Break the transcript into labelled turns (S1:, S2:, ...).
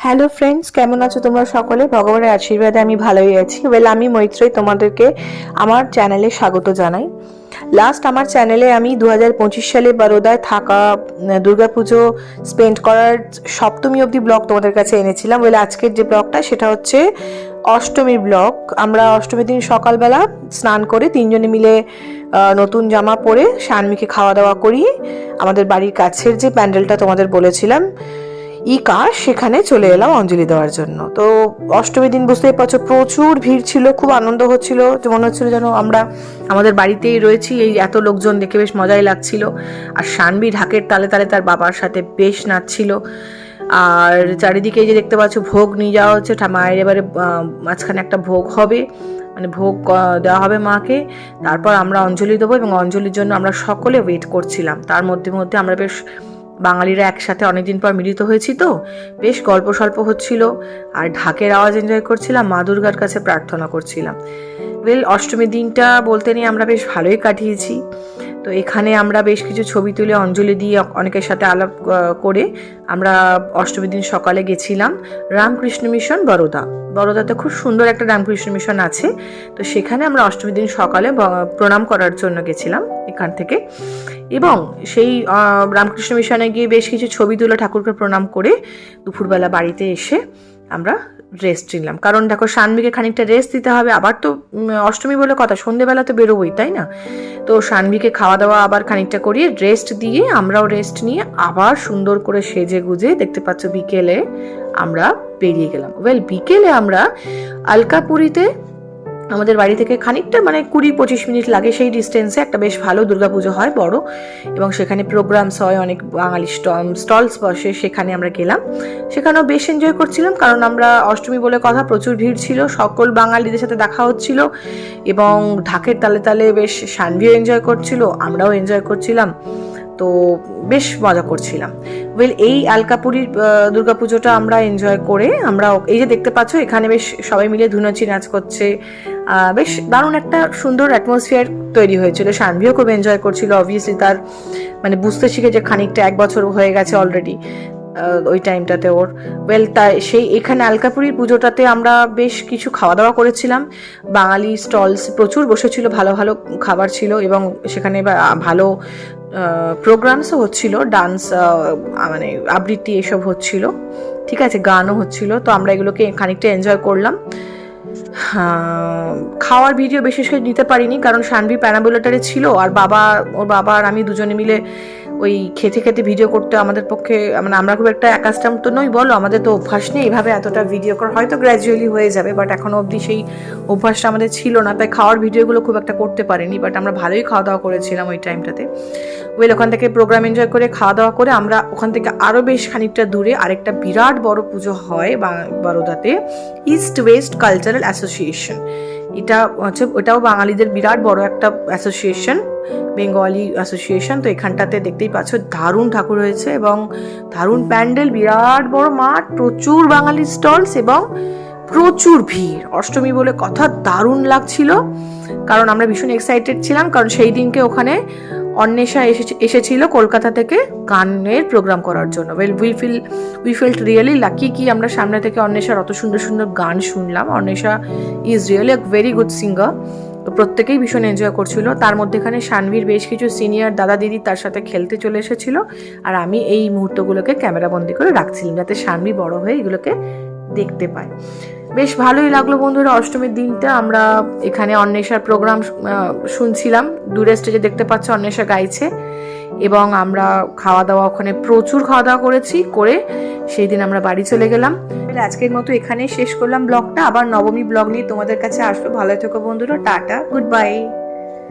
S1: Hello friends, কেমন আছো তোমরা সকলে? ভগবানের আশীর্বাদে আমি ভালোই আছি। আমি মৈত্রী, তোমাদেরকে আমার চ্যানেলে স্বাগত জানাই। লাস্ট আমার চ্যানেলে আমি 2025 সালে বরোদায় থাকা দুর্গাপুজো স্পেন্ড করার সপ্তমী অবধি ব্লগ তোমাদের কাছে এনেছিলাম। আজকের যে ব্লগটা সেটা হচ্ছে অষ্টমীর ব্লগ। আমরা অষ্টমীর দিন সকালবেলা স্নান করে তিনজনে মিলে নতুন জামা পরে শানমিকে খাওয়া দাওয়া করি আমাদের বাড়ির কাছের যে প্যান্ডেলটা তোমাদের বলেছিলাম সেখানে চলে এলাম অঞ্জলি দেওয়ার জন্য। তো অষ্টমীর দিন বুঝতেই পারছো প্রচুর ভিড় ছিল, খুব আনন্দ হচ্ছিল, মনে হচ্ছিল যেন আমরা আমাদের বাড়িতেই রয়েছি। এই এত লোকজন দেখে বেশ মজাই লাগছিল। আর শানবি ঢাকের তালে তালে তার বাবার সাথে বেশ নাচছিল। আর চারিদিকে যে দেখতে পাচ্ছ ভোগ নিয়ে যাওয়া হচ্ছে মায়ের। এবারে মাঝখানে একটা ভোগ হবে, মানে ভোগ দেওয়া হবে মাকে, তারপর আমরা অঞ্জলি দেবো এবং অঞ্জলির জন্য আমরা সকলে ওয়েট করছিলাম। তার মধ্যে মধ্যে আমরা বেশ বাঙালিরা একসাথে অনেকদিন পর মিলিত হয়েছি, তো বেশ গল্প স্বল্প হচ্ছিল আর ঢাকের আওয়াজ এনজয় করছিলাম, মা দুর্গার কাছে প্রার্থনা করছিলাম। অষ্টমীর দিনটা বলতে নিয়ে আমরা বেশ ভালোই কাটিয়েছি। তো এখানে আমরা বেশ কিছু ছবি তুলে অঞ্জলি দিয়ে অনেকের সাথে আলাপ করে আমরা অষ্টমীর দিন সকালে গেছিলাম রামকৃষ্ণ মিশন বরোদাতে খুব সুন্দর একটা রামকৃষ্ণ মিশন আছে। তো সেখানে আমরা অষ্টমীর দিন সকালে প্রণাম করার জন্য গেছিলাম এখান থেকে, এবং সেই রামকৃষ্ণ মিশনে গিয়ে বেশ কিছু ছবি তুলে ঠাকুরকে প্রণাম করে দুপুরবেলা বাড়িতে এসে আমরা রেস্ট নিলাম। কারণ দেখো শানবিকে খানিকটা রেস্ট দিতে হবে, আবার তো অষ্টমী বলে কথা, সন্ধেবেলা তো বেরোবই, তাই না? তো শানবিকে খাওয়া দাওয়া আবার খানিকটা করিয়ে রেস্ট দিয়ে আমরাও রেস্ট নিয়ে আবার সুন্দর করে সেজে গুজে দেখতে পাচ্ছ বিকেলে আমরা বেরিয়ে গেলাম। বিকেলে আমরা আলকাপুরীতে আমাদের বাড়ি থেকে খানিকটা মানে 20-25 মিনিট লাগে, সেই ডিস্টেন্সে একটা বেশ ভালো দুর্গাপুজো হয় বড়, এবং সেখানে প্রোগ্রামস হয়, অনেক বাঙালি স্টলস বসে, সেখানে আমরা গেলাম। সেখানেও বেশ এনজয় করছিলাম, কারণ আমরা অষ্টমী বলে কথা, প্রচুর ভিড় ছিল, সকল বাঙালিদের সাথে দেখা হচ্ছিল এবং ঢাকের তালে তালে বেশ শানভিও এনজয় করছিল, আমরাও এনজয় করছিলাম। তো বেশ মজা করছিলাম। এই আলকাপুরীর দুর্গাপুজোটা আমরা এনজয় করে আমরা এই যে দেখতে পাচ্ছ এখানে বেশ সবাই মিলে ধুনাচি নাচ করছে, বেশ দারুণ একটা সুন্দর অ্যাটমসফিয়ার তৈরি হয়েছিল। শানভিও খুব এনজয় করছিল, অবভিয়াসলি তার মানে বুঝতে শিখে যে খানিকটা 1 বছর হয়ে গেছে অলরেডি ওই টাইমটাতে ওর। তাই সেই এখানে আলকাপুরীর পুজোটাতে আমরা বেশ কিছু খাওয়া দাওয়া করেছিলাম, বাঙালি স্টলস প্রচুর বসেছিল, ভালো ভালো খাবার ছিল এবং সেখানে ভালো প্রোগ্রামসও হচ্ছিল, ডান্স মানে আবৃত্তি এসব হচ্ছিল, ঠিক আছে, গানও হচ্ছিল। তো আমরা এগুলোকে খানিকটা এনজয় করলাম। খাওয়ার ভিডিও বিশেষ করে নিতে পারিনি, কারণ শানভি প্যারাম্বুলেটারে ছিল আর ওর বাবা আর আমি দুজনে মিলে ওই খেতে খেতে ভিডিও করতে আমাদের পক্ষে, মানে আমরা খুব একটা একাস্টাম তো নই বলো, আমাদের তো অভ্যাস নেই এইভাবে এতটা ভিডিও করা, হয়তো গ্র্যাজুয়ালি হয়ে যাবে, বাট এখনো অবধি সেই অভ্যাসটা আমাদের ছিল না, তাই খাওয়ার ভিডিওগুলো খুব একটা করতে পারিনি। বাট আমরা ভালোই খাওয়া দাওয়া করেছিলাম ওই টাইমটাতে। ওখান থেকে প্রোগ্রাম এনজয় করে খাওয়া দাওয়া করে আমরা ওখান থেকে আরও বেশ খানিকটা দূরে আরেকটা বিরাট বড় পুজো হয় বরোদাতে, ইস্ট ওয়েস্ট কালচারাল অ্যাসোসিয়েশন। এটা হচ্ছে, ওটাও বাঙালিদের বিরাট বড় একটা অ্যাসোসিয়েশন, বেঙ্গলি অ্যাসোসিয়েশন। তো এখানটাতে দেখতেই পাচ্ছ দারুণ ঠাকুর হয়েছে এবং দারুণ প্যান্ডেল, বিরাট বড় মাঠ, প্রচুর বাঙালি স্টলস এবং প্রচুর ভিড়। অষ্টমী বলে কথা, দারুণ লাগছিল, কারণ আমরা ভীষণ এক্সাইটেড ছিলাম, কারণ সেই দিনকে ওখানে অন্বেষা এসেছিল কলকাতা থেকে গানের প্রোগ্রাম করার জন্য। উই ফেল্ট রিয়েলি লাকি কি আমরা সামনে থেকে অন্বেষার অত সুন্দর সুন্দর গান শুনলাম। Anwesha is really a very good singer. তো প্রত্যেকেই ভীষণ এনজয় করছিল। তার মধ্যে এখানে শানভির বেশ কিছু সিনিয়র দাদা দিদি তার সাথে খেলতে চলে এসেছিল, আর আমি এই মুহূর্তগুলোকে ক্যামেরা বন্দি করে রাখছিলাম যাতে শানভি বড় হয়ে এগুলোকে দেখতে পায়। বেশ ভালোই লাগলো বন্ধুরা। অষ্টমীর দিনটা আমরা এখানে অন্বেষার প্রোগ্রাম শুনছিলাম, দূরে স্টেজে দেখতে পাচ্ছ অন্বেষা গাইছে, এবং আমরা খাওয়া দাওয়া ওখানে প্রচুর খাওয়া দাওয়া করে সেই দিন আমরা বাড়ি চলে গেলাম। আজকের মতো এখানেই শেষ করলাম ব্লগটা, আবার নবমী ব্লগ নিয়ে তোমাদের কাছে আসবো। ভালো থেকো বন্ধুরা, টাটা, গুড বাই।